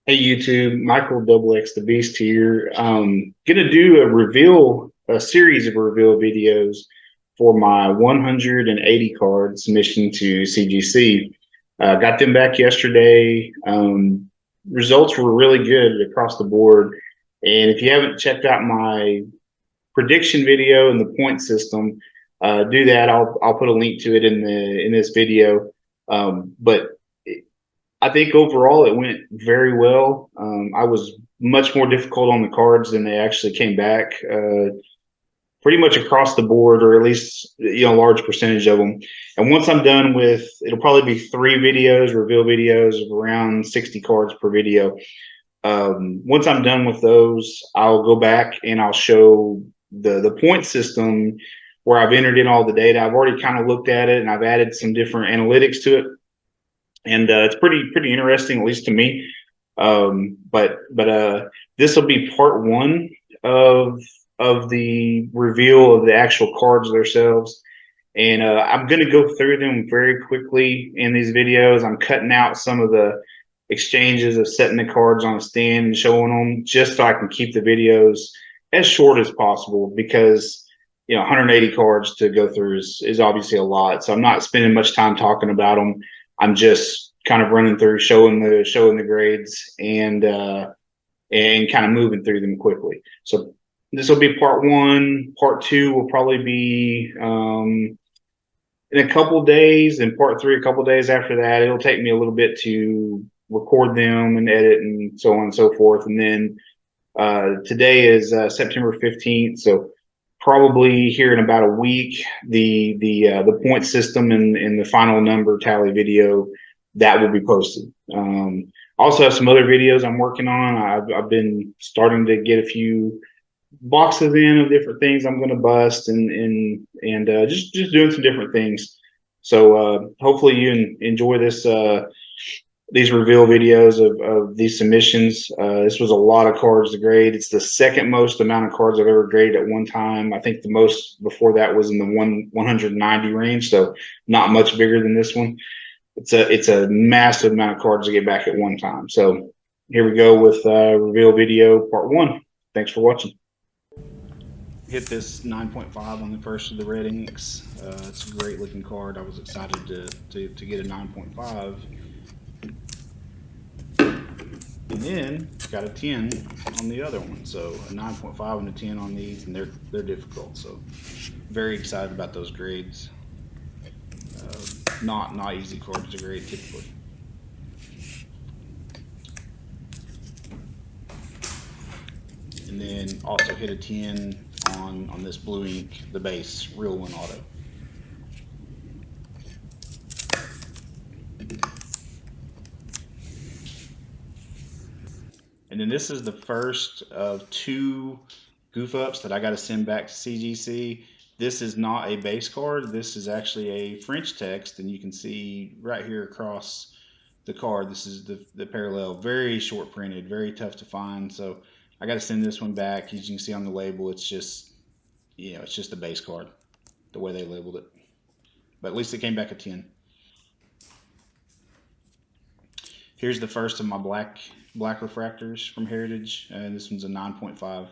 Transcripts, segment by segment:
Hey YouTube, Michael Double X the Beast here. Gonna do a series of reveal videos for my 180 card submission to CGC. Got them back yesterday. Results were really good across the board. And if you haven't checked out my prediction video and the point system, do that. I'll put a link to it in this video. But I think overall it went very well. I was much more difficult on the cards than they actually came back. Pretty much across the board, or at least a large percentage of them. And once I'm done with, it'll probably be three videos, reveal videos of around 60 cards per video. Once I'm done with those, I'll go back and I'll show the point system where I've entered in all the data. I've already kind of looked at it and I've added some different analytics to it, and it's pretty interesting, at least to me. But this will be part one of the reveal of the actual cards themselves. And I'm going to go through them very quickly in these videos. I'm cutting out some of the exchanges of setting the cards on a stand and showing them, just so I can keep the videos as short as possible, because 180 cards to go through is obviously a lot. So I'm not spending much time talking about them. I'm just kind of running through, showing the grades, and kind of moving through them quickly. So this will be part one. Part two will probably be in a couple days, and part three a couple days after that. It'll take me a little bit to record them and edit and so on and so forth. And then today is September 15th, so probably here in about a week, the point system and the final number tally video that will be posted. Also have some other videos I'm working on. I've been starting to get a few boxes in of different things I'm going to bust, and just doing some different things. So hopefully you enjoy these reveal videos of these submissions. This was a lot of cards to grade. It's the second most amount of cards I've ever graded at one time. I think the most before that was in the 190 range, so not much bigger than this one. It's a massive amount of cards to get back at one time. So here we go with reveal video part one. Thanks for watching. Hit this 9.5 on the first of the red inks. It's a great looking card. I was excited to get a 9.5. And then got a 10 on the other one. So a 9.5 and a 10 on these, and they're difficult. So very excited about those grades. Not easy cards to grade typically. And then also hit a 10 on this blue ink, the base, real one auto. And then this is the first of two goof ups that I got to send back to CGC. This is not a base card. This is actually a French text, and you can see right here across the card, this is the parallel. Very short printed, very tough to find. So I got to send this one back. As you can see on the label, it's just it's just a base card, the way they labeled it. But at least it came back a 10. Here's the first of my black refractors from Heritage, and this one's a 9.5.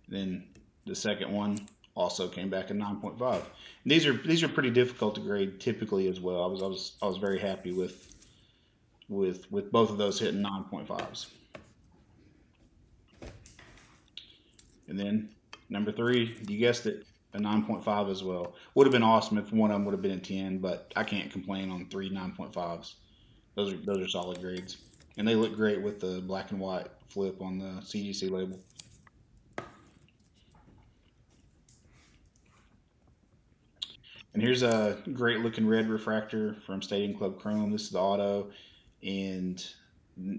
Then the second one also came back a 9.5. And these are pretty difficult to grade typically as well. I was very happy with both of those hitting 9.5s. And then number three, you guessed it, a 9.5 as well. Would have been awesome if one of them would have been a 10, but I can't complain on three 9.5s. Those are solid grades, and they look great with the black and white flip on the CGC label. And here's a great looking red refractor from Stadium Club Chrome. This is the auto, and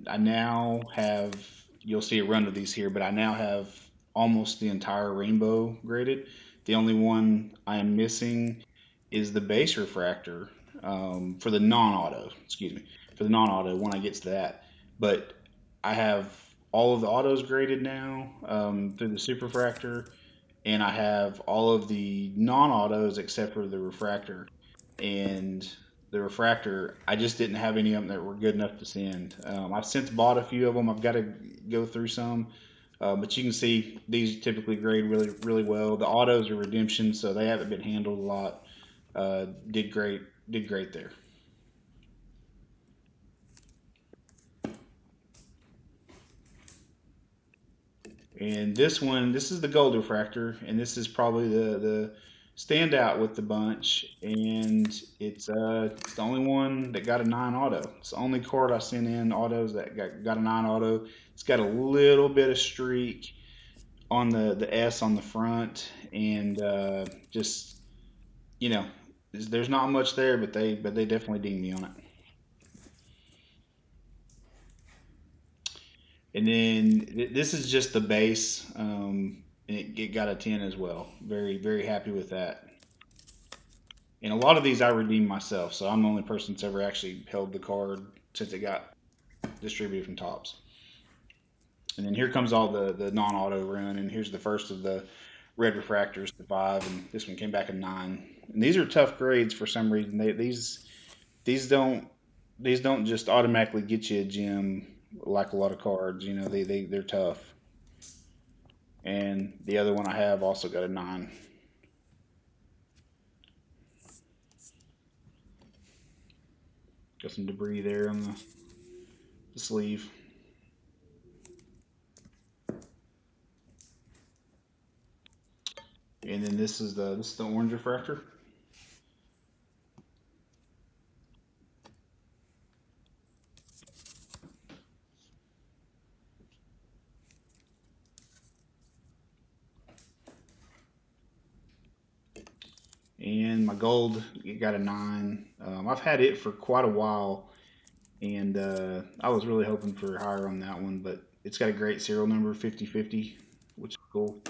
I now have, you'll see a run of these here, but I now have almost the entire rainbow graded. The only one I am missing is the base refractor, for the non-auto, excuse me, for the non-auto when I get to that. But I have all of the autos graded now, through the super refractor, and I have all of the non-autos except for the refractor. And the refractor, I just didn't have any of them that were good enough to send. I've since bought a few of them. I've got to go through some, but you can see these typically grade really well. The autos are redemption, so they haven't been handled a lot. Did great, did great there. And this one, this is the gold refractor, and this is probably the standout with the bunch. And it's the only one that got a 9 auto. It's the only card I sent in autos that got a 9 auto. It's got a little bit of streak on the S on the front, and just you know, there's not much there, but they definitely ding me on it. And then this is just the base, and it got a 10 as well. Very happy with that. And a lot of these I redeemed myself, so I'm the only person that's ever actually held the card since it got distributed from Tops. And then here comes all the non-auto run, and here's the first of the red refractors, the 5, and this one came back a 9. And these are tough grades for some reason. These don't these don't just automatically get you a gem like a lot of cards. You know, they're tough. And the other one I have also got a 9. Got some debris there on the sleeve. And then this is the orange refractor. And my gold, it got a 9. I've had it for quite a while, and I was really hoping for higher on that one, but it's got a great serial number, 5050, which is cool.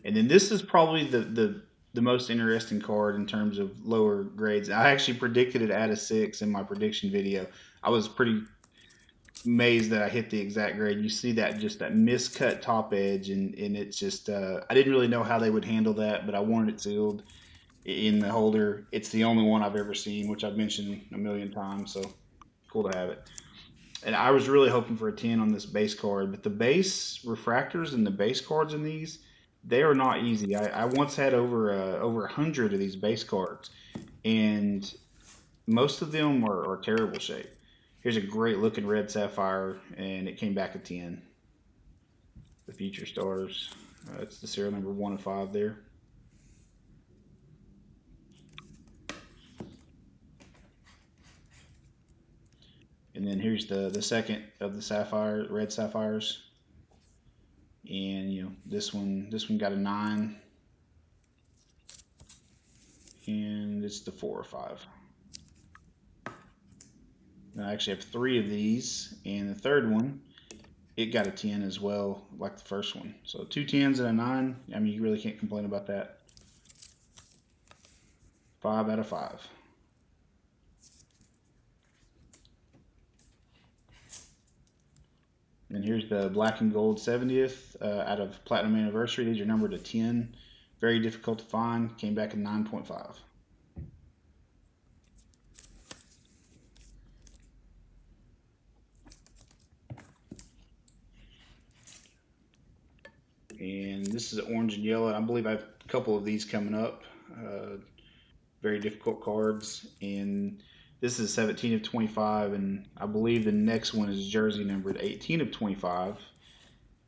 And then this is probably the most interesting card in terms of lower grades. I actually predicted it at a 6 in my prediction video. I was pretty amazed that I hit the exact grade. You see that, just that miscut top edge, and it's just I didn't really know how they would handle that, but I wanted it sealed in the holder. It's the only one I've ever seen, which I've mentioned a million times. So cool to have it. And I was really hoping for a 10 on this base card, but the base refractors and the base cards in these, they are not easy. I once had over 100 of these base cards, and most of them are terrible shape. Here's a great looking red sapphire, and it came back a 10. The future stars. It's the serial number 1 of 5 there. And then here's the second of the sapphire red sapphires, and this one got a 9, and it's the 4 of 5. I actually have 3 of these, and the third one, it got a 10 as well, like the first one. So 2 10s and a 9. I mean, you really can't complain about that. 5 out of 5. And here's the black and gold 70th out of Platinum Anniversary. These are numbered to 10. Very difficult to find. Came back in 9.5. And this is orange and yellow. I believe I have a couple of these coming up. Very difficult cards. And this is 17 of 25. And I believe the next one is jersey numbered 18 of 25.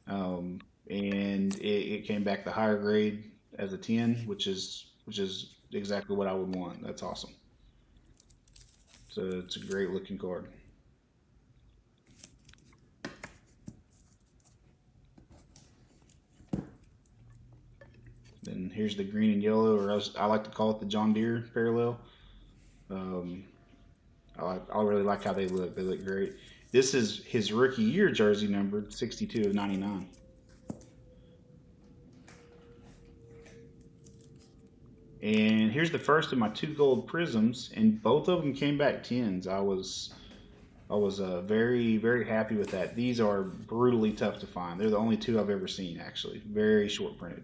And it came back the higher grade as a 10, which is exactly what I would want. That's awesome. So it's a great looking card. Then here's the green and yellow, or as I like to call it, the John Deere parallel. Um, I really like how they look. They look great. This is his rookie year jersey numbered 62 of 99. And here's the first of my 2 gold prisms, and both of them came back 10s. I was very happy with that. These are brutally tough to find. They're the only two I've ever seen, actually. Very short printed.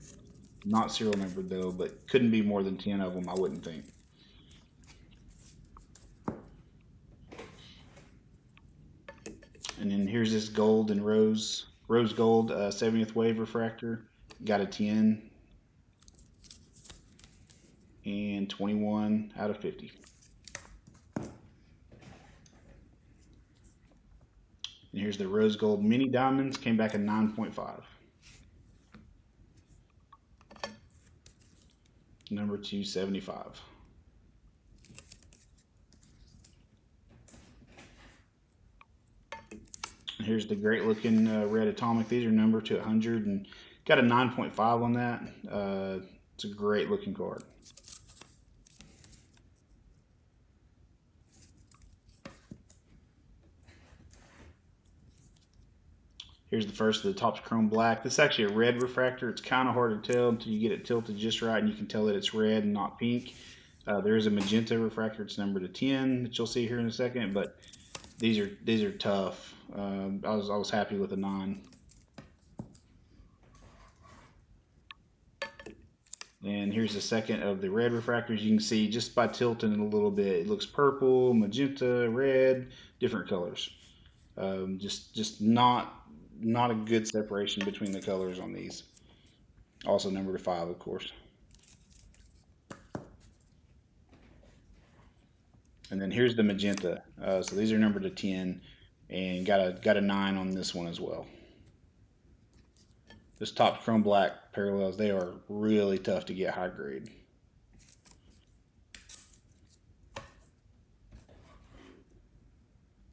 Not serial numbered though, but couldn't be more than 10 of them, I wouldn't think. And then here's this gold and rose gold 70th wave refractor. Got a 10 and 21 out of 50. And here's the rose gold mini diamonds. Came back at 9.5. Number 275. Here's the great looking red atomic. These are numbered to 100 and got a 9.5 on that. It's a great looking card. Here's the first of the Topps Chrome Black. This is actually a red refractor. It's kind of hard to tell until you get it tilted just right and you can tell that it's red and not pink. There is a magenta refractor. It's numbered to 10 that you'll see here in a second, but these are tough. I was happy with a 9. And here's the second of the red refractors. You can see just by tilting it a little bit, it looks purple, magenta, red, different colors. Just not a good separation between the colors on these. Also number to 5, of course. And then here's the magenta. So these are numbered to 10, and got a 9 on this one as well. This Topps Chrome Black parallels, they are really tough to get high grade.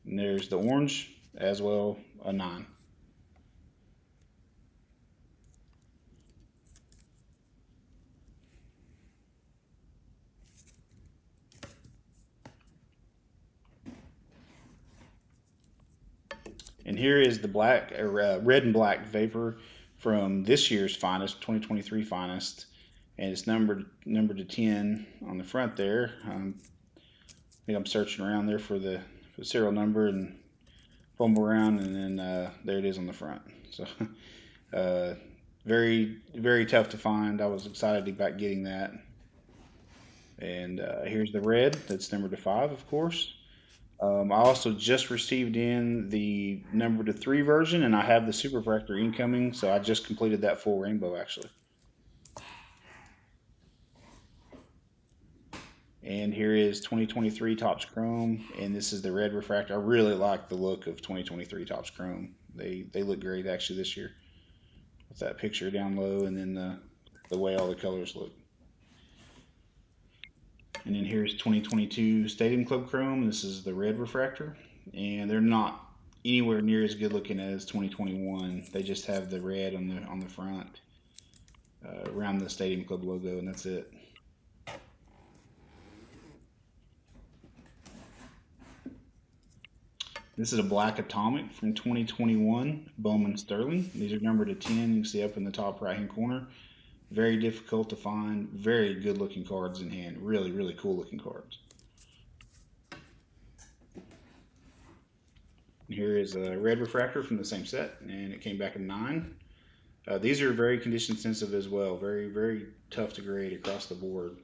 And there's the orange as well, a 9. And here is the black, red and black vapor from this year's finest, 2023 finest, and it's numbered to 10 on the front there. I think I'm searching around there for the serial number and fumble around, and then there it is on the front. So uh, very tough to find. I was excited about getting that. And here's the red. That's numbered to 5, of course. I also just received in the number to 3 version, and I have the super refractor incoming, so I just completed that full rainbow actually. And here is 2023 Topps Chrome, and this is the red refractor. I really like the look of 2023 Topps Chrome. They look great actually this year with that picture down low, and then the way all the colors look. And then here's 2022 Stadium Club Chrome. This is the red refractor, and they're not anywhere near as good looking as 2021. They just have the red on the front around the Stadium Club logo, and that's it. This is a black atomic from 2021 Bowman Sterling. These are numbered to 10. You can see up in the top right hand corner. Very difficult to find. Very good looking cards in hand. Really cool looking cards. Here is a red refractor from the same set, and it came back a 9. These are very condition sensitive as well. Very tough to grade across the board.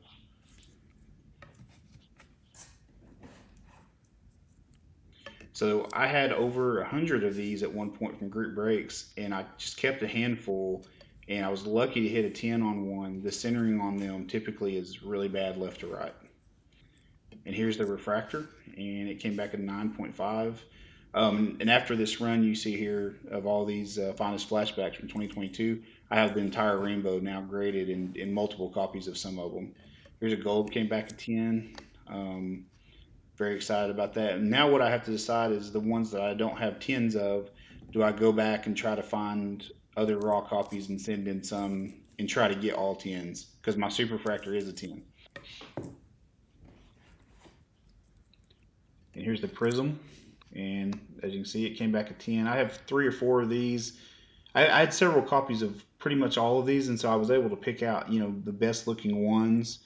So I had over 100 of these at one point from group breaks, and I just kept a handful. And I was lucky to hit a 10 on one. The centering on them typically is really bad left to right. And here's the refractor, and it came back at 9.5. And after this run you see here of all these finest flashbacks from 2022, I have the entire rainbow now graded in multiple copies of some of them. Here's a gold, came back at 10. Very excited about that. And now what I have to decide is the ones that I don't have 10s of, do I go back and try to find other raw copies and send in some and try to get all 10s? Because my super refractor is a 10. And here's the prism. And as you can see, it came back at 10. I have 3 or 4 of these. I had several copies of pretty much all of these, and so I was able to pick out, the best looking ones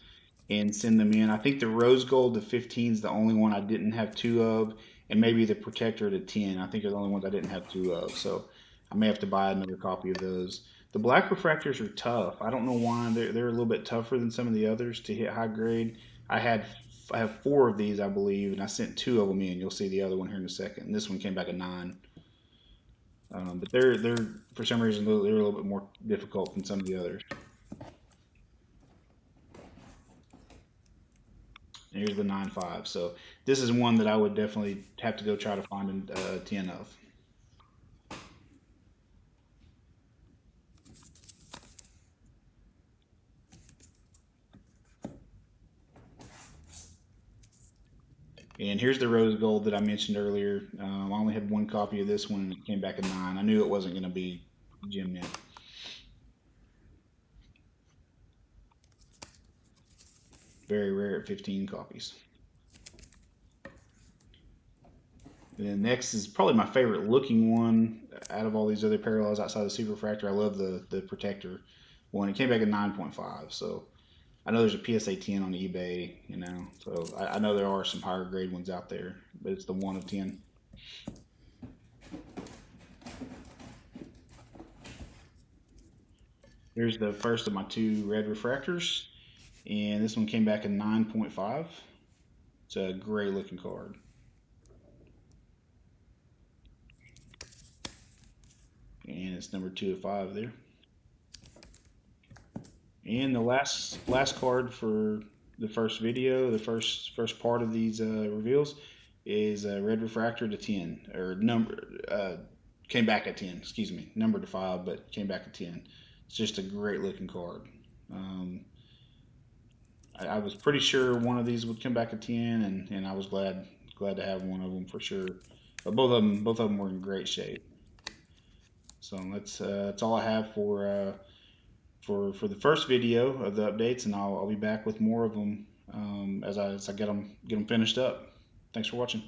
and send them in. I think the rose gold, the 15 is the only one I didn't have 2 of, and maybe the protector at a 10. I think are the only ones I didn't have two of. So I may have to buy another copy of those. The black refractors are tough. I don't know why they're a little bit tougher than some of the others to hit high grade. I had I have four of these, I believe, and I sent two of them in. You'll see the other one here in a second. And this one came back a 9. But they're for some reason they're a little bit more difficult than some of the others. And here's the 9.5. So this is one that I would definitely have to go try to find a 10 of. And here's the rose gold that I mentioned earlier. I only had one copy of this one, and it came back a 9. I knew it wasn't going to be gem mint. Very rare at 15 copies. And then next is probably my favorite looking one out of all these other parallels outside of Super Refractor. I love the Protector one. It came back at 9.5. So I know there's a PSA 10 on eBay, you know. So I know there are some higher grade ones out there, but it's the 1 of 10. Here's the first of my two red refractors, and this one came back in 9.5. It's a great looking card. And it's number 2 of 5 there. And the last card for the first video, the first part of these reveals, is a red refractor to 10, or number came back at 10. Excuse me, number to 5, but came back at 10. It's just a great looking card. I was pretty sure one of these would come back at 10, and I was glad to have one of them for sure. But both of them were in great shape. So that's all I have for the first video of the updates, and I'll be back with more of them as I get them finished up. Thanks for watching.